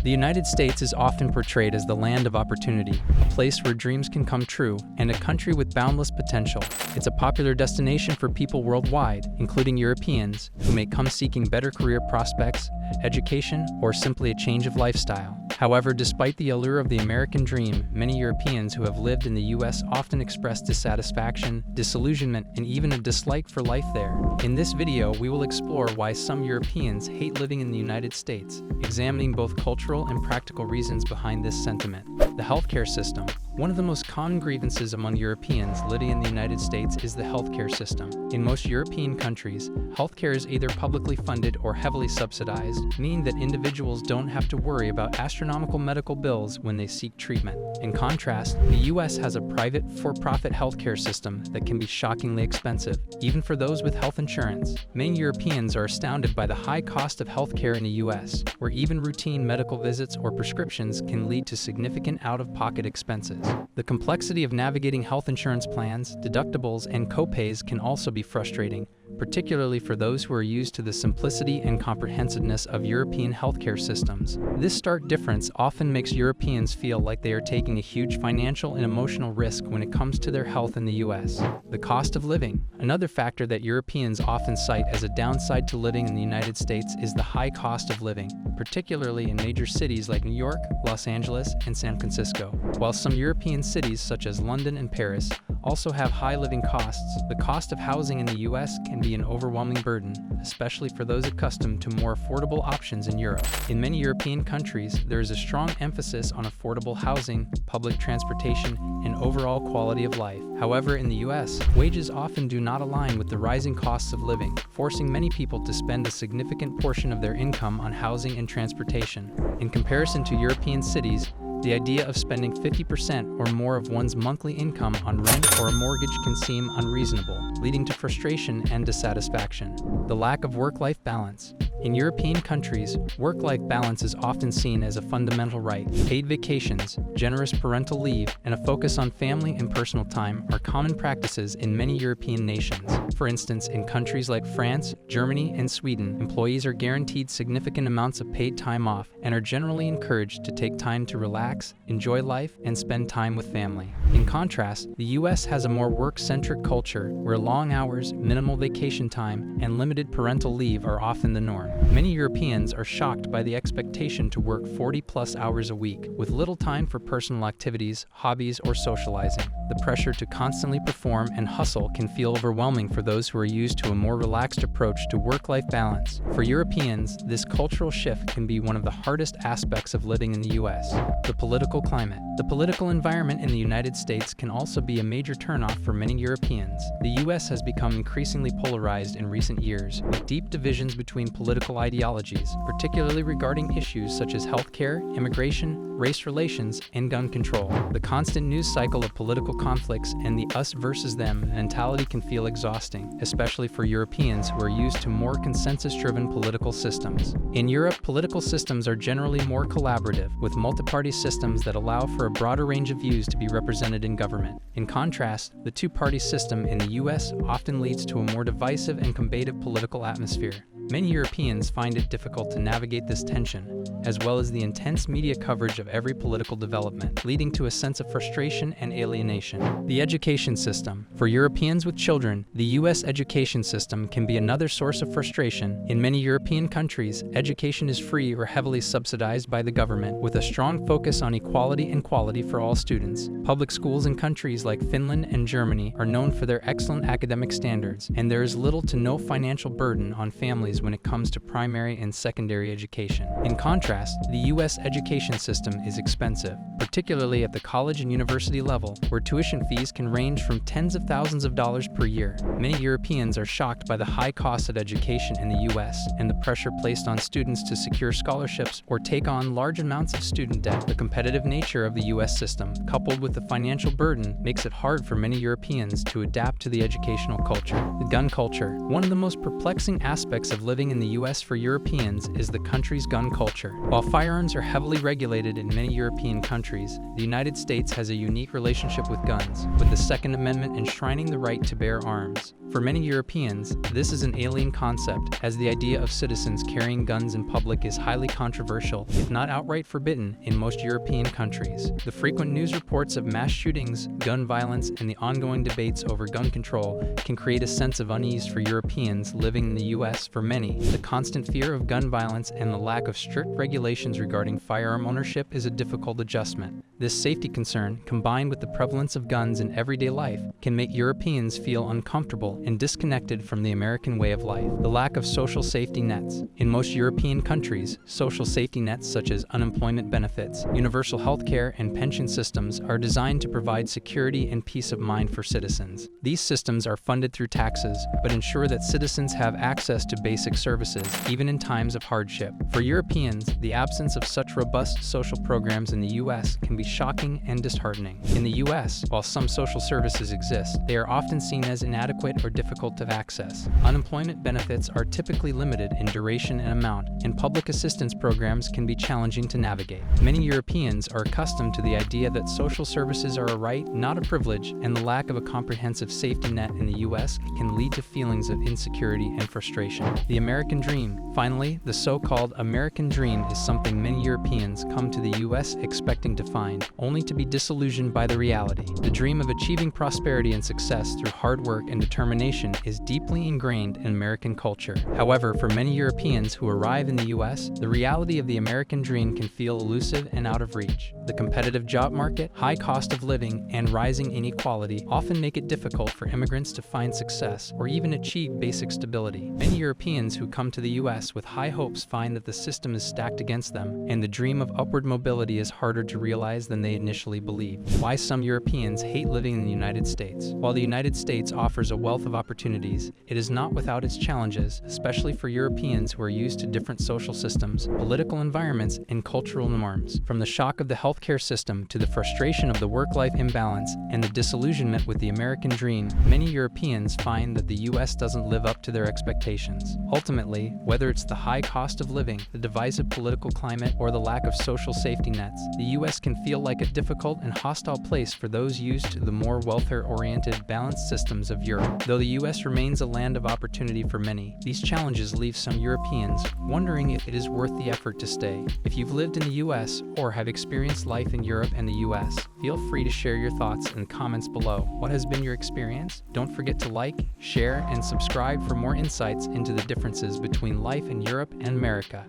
The United States is often portrayed as the land of opportunity, a place where dreams can come true, and a country with boundless potential. It's a popular destination for people worldwide, including Europeans, who may come seeking better career prospects, education, or simply a change of lifestyle. However, despite the allure of the American dream, many Europeans who have lived in the U.S. often express dissatisfaction, disillusionment, and even a dislike for life there. In this video, we will explore why some Europeans hate living in the United States, examining both cultural and practical reasons behind this sentiment. The healthcare system. One of the most common grievances among Europeans living in the United States is the healthcare system. In most European countries, healthcare is either publicly funded or heavily subsidized, meaning that individuals don't have to worry about astronomical medical bills when they seek treatment. In contrast, the U.S. has a private, for-profit healthcare system that can be shockingly expensive, even for those with health insurance. Many Europeans are astounded by the high cost of healthcare in the U.S., where even routine medical visits or prescriptions can lead to significant out-of-pocket expenses. The complexity of navigating health insurance plans, deductibles, and copays can also be frustrating, particularly for those who are used to the simplicity and comprehensiveness of European healthcare systems. This stark difference often makes Europeans feel like they are taking a huge financial and emotional risk when it comes to their health in the U.S. The cost of living. Another factor that Europeans often cite as a downside to living in the United States is the high cost of living, particularly in major cities like New York, Los Angeles, and San Francisco. While some European cities such as London and Paris also have high living costs, the cost of housing in the U.S. can be an overwhelming burden, especially for those accustomed to more affordable options in Europe. In many European countries, there is a strong emphasis on affordable housing, public transportation, and overall quality of life. However, in the U.S., wages often do not align with the rising costs of living, forcing many people to spend a significant portion of their income on housing and transportation. In comparison to European cities, the idea of spending 50% or more of one's monthly income on rent or a mortgage can seem unreasonable, leading to frustration and dissatisfaction. The lack of work-life balance. In European countries, work-life balance is often seen as a fundamental right. Paid vacations, generous parental leave, and a focus on family and personal time are common practices in many European nations. For instance, in countries like France, Germany, and Sweden, employees are guaranteed significant amounts of paid time off and are generally encouraged to take time to relax, enjoy life, and spend time with family. In contrast, the U.S. has a more work-centric culture where long hours, minimal vacation time, and limited parental leave are often the norm. Many Europeans are shocked by the expectation to work 40-plus hours a week, with little time for personal activities, hobbies, or socializing. The pressure to constantly perform and hustle can feel overwhelming for those who are used to a more relaxed approach to work-life balance. For Europeans, this cultural shift can be one of the hardest aspects of living in the U.S. The political climate. The political environment in the United States can also be a major turnoff for many Europeans. The U.S. has become increasingly polarized in recent years, with deep divisions between political ideologies, particularly regarding issues such as healthcare, immigration, race relations, and gun control. The constant news cycle of political conflicts and the us versus them mentality can feel exhausting, especially for Europeans who are used to more consensus-driven political systems. In Europe, political systems are generally more collaborative, with multi-party systems that allow for a broader range of views to be represented in government. In contrast, the two-party system in the U.S. often leads to a more divisive and combative political atmosphere. Many Europeans find it difficult to navigate this tension, as well as the intense media coverage of every political development, leading to a sense of frustration and alienation. The education system. For Europeans with children, the U.S. education system can be another source of frustration. In many European countries, education is free or heavily subsidized by the government, with a strong focus on equality and quality for all students. Public schools in countries like Finland and Germany are known for their excellent academic standards, and there is little to no financial burden on families when it comes to primary and secondary education. In contrast, the U.S. education system is expensive, particularly at the college and university level, where tuition fees can range from tens of thousands of dollars per year. Many Europeans are shocked by the high cost of education in the U.S. and the pressure placed on students to secure scholarships or take on large amounts of student debt. The competitive nature of the U.S. system, coupled with the financial burden, makes it hard for many Europeans to adapt to the educational culture. The gun culture. One of the most perplexing aspects of living in the U.S. for Europeans is the country's gun culture. While firearms are heavily regulated in many European countries, countries, the United States has a unique relationship with guns, with the Second Amendment enshrining the right to bear arms. For many Europeans, this is an alien concept, as the idea of citizens carrying guns in public is highly controversial, if not outright forbidden, in most European countries. The frequent news reports of mass shootings, gun violence, and the ongoing debates over gun control can create a sense of unease for Europeans living in the U.S. For many, the constant fear of gun violence and the lack of strict regulations regarding firearm ownership is a difficult adjustment. This safety concern, combined with the prevalence of guns in everyday life, can make Europeans feel uncomfortable and disconnected from the American way of life. The lack of social safety nets. In most European countries, social safety nets such as unemployment benefits, universal health care, and pension systems are designed to provide security and peace of mind for citizens. These systems are funded through taxes, but ensure that citizens have access to basic services, even in times of hardship. For Europeans, the absence of such robust social programs in the U.S. can be shocking and disheartening. In the U.S., while some social services exist, they are often seen as inadequate or difficult to access. Unemployment benefits are typically limited in duration and amount, and public assistance programs can be challenging to navigate. Many Europeans are accustomed to the idea that social services are a right, not a privilege, and the lack of a comprehensive safety net in the U.S. can lead to feelings of insecurity and frustration. The American dream. Finally, the so-called American dream is something many Europeans come to the U.S. expecting to find, only to be disillusioned by the reality. The dream of achieving prosperity and success through hard work and determination is deeply ingrained in American culture. However, for many Europeans who arrive in the U.S., the reality of the American dream can feel elusive and out of reach. The competitive job market, high cost of living, and rising inequality often make it difficult for immigrants to find success or even achieve basic stability. Many Europeans who come to the U.S. with high hopes find that the system is stacked against them, and the dream of upward mobility is harder to realize than they initially believed. Why some Europeans hate living in the United States. While the United States offers a wealth of opportunities, it is not without its challenges, especially for Europeans who are used to different social systems, political environments, and cultural norms. From the shock of the healthcare system to the frustration of the work-life imbalance and the disillusionment with the American dream, many Europeans find that the U.S. doesn't live up to their expectations. Ultimately, whether it's the high cost of living, the divisive political climate, or the lack of social safety nets, the U.S. can feel like a difficult and hostile place for those used to the more welfare-oriented, balanced systems of Europe. Though the U.S. remains a land of opportunity for many, these challenges leave some Europeans wondering if it is worth the effort to stay. If you've lived in the U.S. or have experienced life in Europe and the U.S., feel free to share your thoughts in the comments below. What has been your experience? Don't forget to like, share, and subscribe for more insights into the differences between life in Europe and America.